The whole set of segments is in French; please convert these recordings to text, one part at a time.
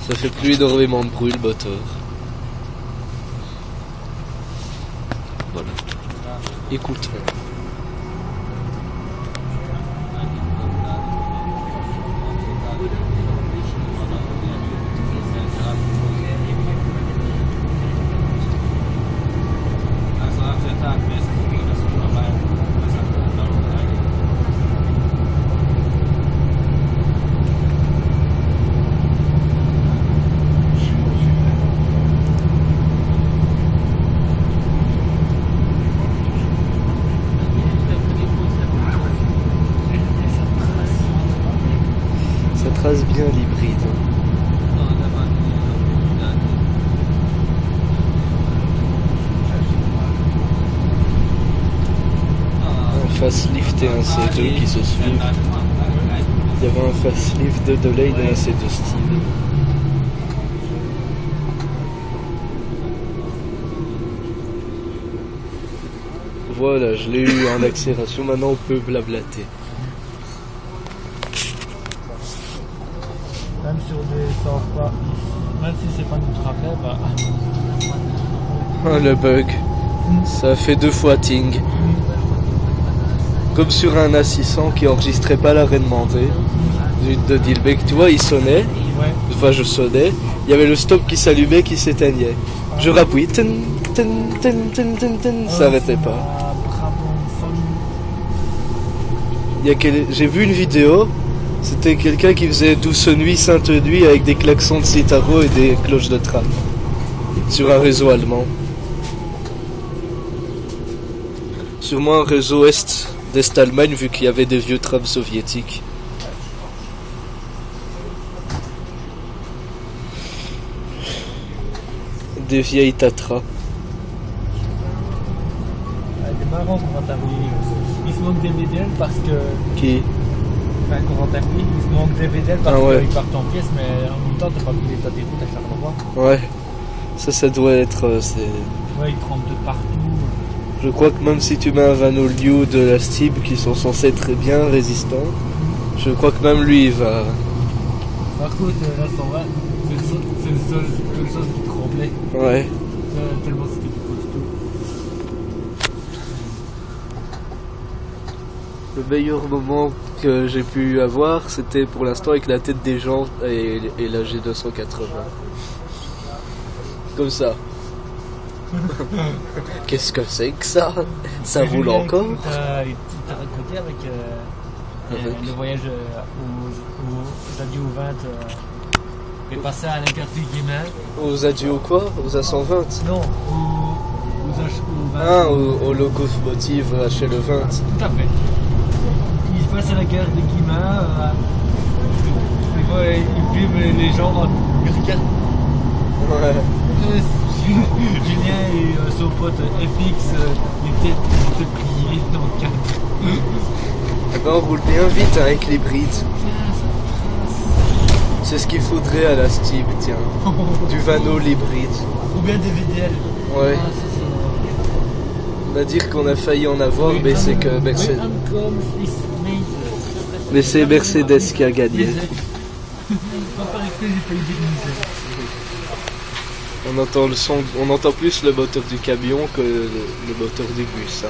Ça fait plus énormément de bruit le moteur. Voilà. Écoute. Ça trace bien l'hybride. Un facelift et un C2 qui se suivent. Il y avait un facelift de Delay et un C2 Steve. Voilà, je l'ai eu en accélération, maintenant on peut blablater. Même sur des sorts, même si c'est pas une ultra faible, bah... Ah, le bug, ça fait 2 fois ting. Comme sur un A600 qui enregistrait pas l'arrêt demandé de Dilbeck, tu vois, il sonnait, enfin je sonnais, il y avait le stop qui s'allumait, qui s'éteignait. Je rappuie, ça n'arrêtait pas. J'ai vu une vidéo, c'était quelqu'un qui faisait Douce Nuit, Sainte Nuit avec des klaxons de Citaro et des cloches de tram sur un réseau allemand. Sûrement un réseau d'Est-Allemagne vu qu'il y avait des vieux trams soviétiques. Des vieilles Tatra. C'est marrant comment t'as vu. Il se manque des VDL parce que... Qui? Enfin, comment t'as vu, il se manque des VDL parce qu'ils partent en pièces, mais en même temps t'as pas vu l'état des routes à Charleroi. Ouais. Ça doit être... Ouais, ils trempent de partout. Je crois que même si tu mets un Vano Liu de la Stib qui sont censés être très bien résistants, je crois que même lui il va... Par contre, la 120, c'est le seul chose qui tremblait. Ouais. Tellement c'était du costaud. Le meilleur moment que j'ai pu avoir, c'était pour l'instant avec la tête des gens et la G280. Comme ça. Qu'est-ce que c'est que ça? Ça roule encore? Tu t'as raconté avec le voyage aux adieux au 20 est passé à l'Intertuguimain. Aux adieux quoi? Aux A120? Non, aux 20. Ah, au locomotive chez le 20. Tout à fait. Il passe à la gare des Guimins. Il filme les gens. Il regarde. Ouais. Julien et son pote FX étaient pliés dans 4. Eh ben, on roule bien vite avec l'hybride. C'est ce qu'il faudrait à la Stib, tiens. Du Vano l'hybride. Ou bien des VDL. Ouais. On va dire qu'on a failli en avoir, mais c'est que Mercedes. Mais c'est Mercedes qui a gagné. On entend le son, on entend plus le moteur du camion que le moteur du bus. Hein.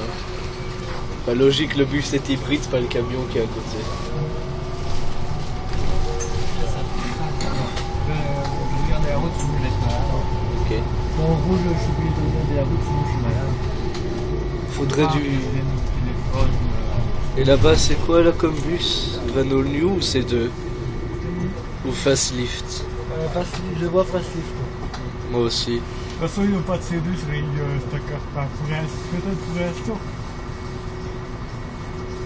Pas logique, le bus est hybride, pas le camion qui est à côté. Regarde la route, je me laisse malade. Ok. En rouge, je suis obligé de regarder la route, sinon je suis malade. Faudrait du... Et là-bas, c'est quoi là comme bus? Vano New ou C2? Ou Facelift? Je vois Facelift. Moi aussi. De toute façon, il n'y a pas de C2 sur les Stacker. Enfin, peut-être pour l'instant.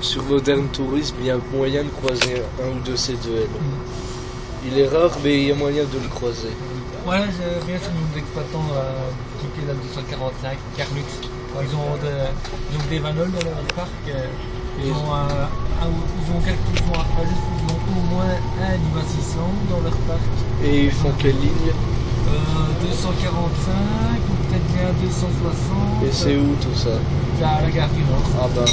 Sur Modern Tourisme, il y a moyen de croiser un ou deux C2L. Il est rare, mais il y a moyen de le croiser. Ouais, j'ai bien sur nos exploitants qui est la 245, Carlux. Ils ont des vanols dans leur parc. Ils ont au moins un Niva 600 dans leur parc. Et ils font quelle ligne? 245 ou peut-être bien 260. Et c'est où tout ça? À la gare du Nord. Ah ben,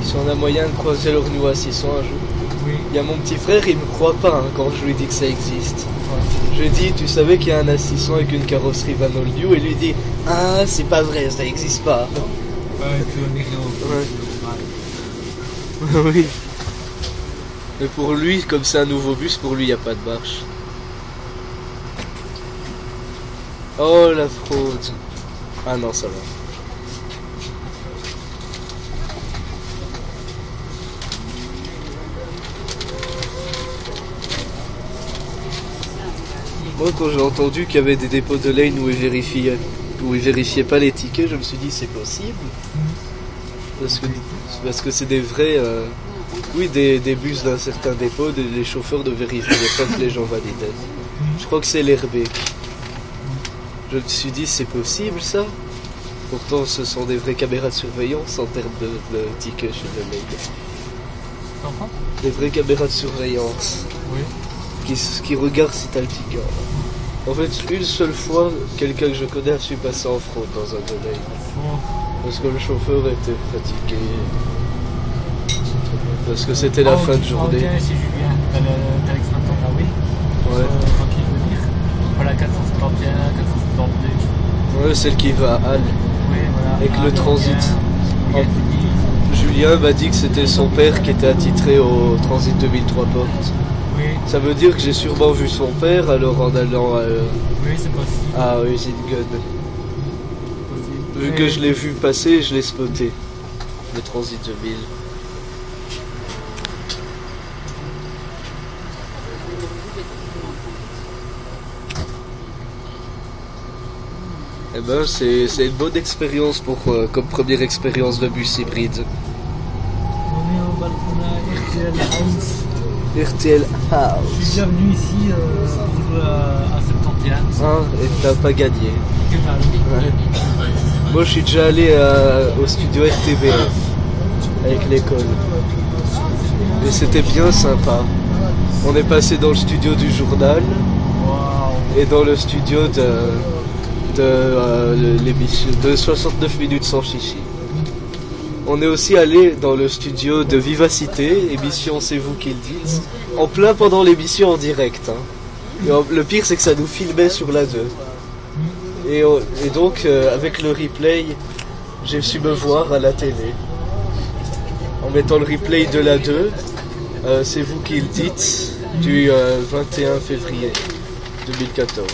si on a moyen de croiser leur Niva 600 un jour. Oui. Il y a mon petit frère, il me croit pas hein, quand je lui dis que ça existe. Ouais. Je lui dis, tu savais qu'il y a un A600 avec une carrosserie Van New, et lui dit, ah c'est pas vrai, ça existe pas. Ouais, puis on est Ouais. Oui. Mais pour lui, comme c'est un nouveau bus, pour lui il n'y a pas de marche. Oh la fraude. Ah non, ça va. Moi, quand j'ai entendu qu'il y avait des dépôts de lane où ils vérifiaient pas les tickets, je me suis dit c'est possible. Parce que c'est des vrais... oui, des bus d'un certain dépôt, les chauffeurs ne vérifiaient pas que les gens validaient. Je crois que c'est l'Airbeek. Je me suis dit c'est possible ça. Pourtant ce sont des vraies caméras de surveillance en termes de tickets chez le lane. Des vraies caméras de surveillance. Oui. Qui regarde si t'as le ticket. En fait, une seule fois, quelqu'un que je connais a su passer en fraude dans un domaine. Parce que le chauffeur était fatigué. Parce que c'était la fin de journée. Ok, c'est Julien. T'as l'extracteur là, oui. Ouais. Quand il veut dire. Voilà, 471, 472. Ouais, celle qui va à Halle. Oui, voilà. Avec le transit. Oh. Julien m'a dit que c'était son père qui était attitré au transit 2003 portes. Oui. Ça veut dire que j'ai sûrement vu son père alors en allant Oui, c'est possible. à Usine Gun. Vu que je l'ai vu passer, je l'ai spoté. Le transit 2000. Eh ben, c'est une bonne expérience pour comme première expérience de bus hybride. On est au balcon à RTL House. RTL Je suis House. déjà venu ici pour jouer à 71. Hein, et t'as pas gagné. Que dalle. Ouais. Moi, je suis déjà allé au studio RTVF avec l'école. Et c'était bien sympa. On est passé dans le studio du journal Waouh. et dans le studio de l'émission de 69 minutes sans chichi. On est aussi allé dans le studio de Vivacité, émission C'est vous qui le dites, en plein pendant l'émission en direct. Hein. Et le pire c'est que ça nous filmait sur la 2. Et donc avec le replay, j'ai su me voir à la télé. En mettant le replay de la 2, C'est vous qui le dites, du 21 février 2014.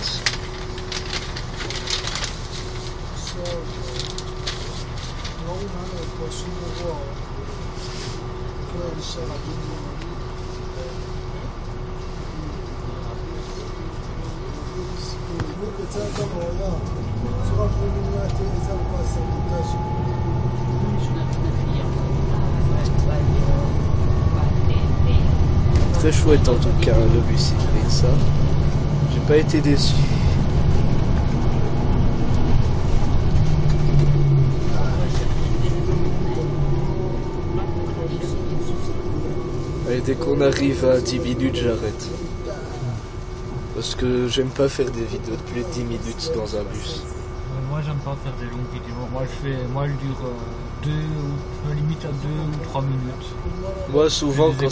Très chouette en tout cas le bus hybride, ça. J'ai pas été déçu. Et dès qu'on arrive à 10 minutes, j'arrête. Parce que j'aime pas faire des vidéos de plus de 10 minutes dans un bus. Moi j'aime pas faire des longues vidéos. Moi elle dure 2 ou limite à 2 ou 3 minutes. Moi souvent Je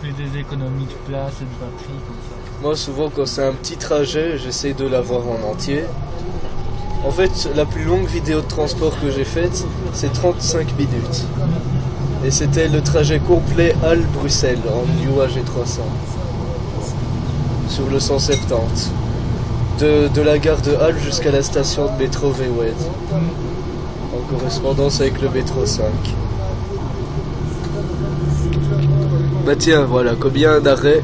fais des économies de place et de batterie comme ça. Moi souvent quand c'est un petit trajet, j'essaie de l'avoir en entier. En fait, la plus longue vidéo de transport que j'ai faite, c'est 35 minutes. Et c'était le trajet complet Halle-Bruxelles en New AG300. Sur le 170. De la gare de Halle jusqu'à la station de métro Veewed. En correspondance avec le métro 5. Bah tiens, voilà, combien d'arrêts?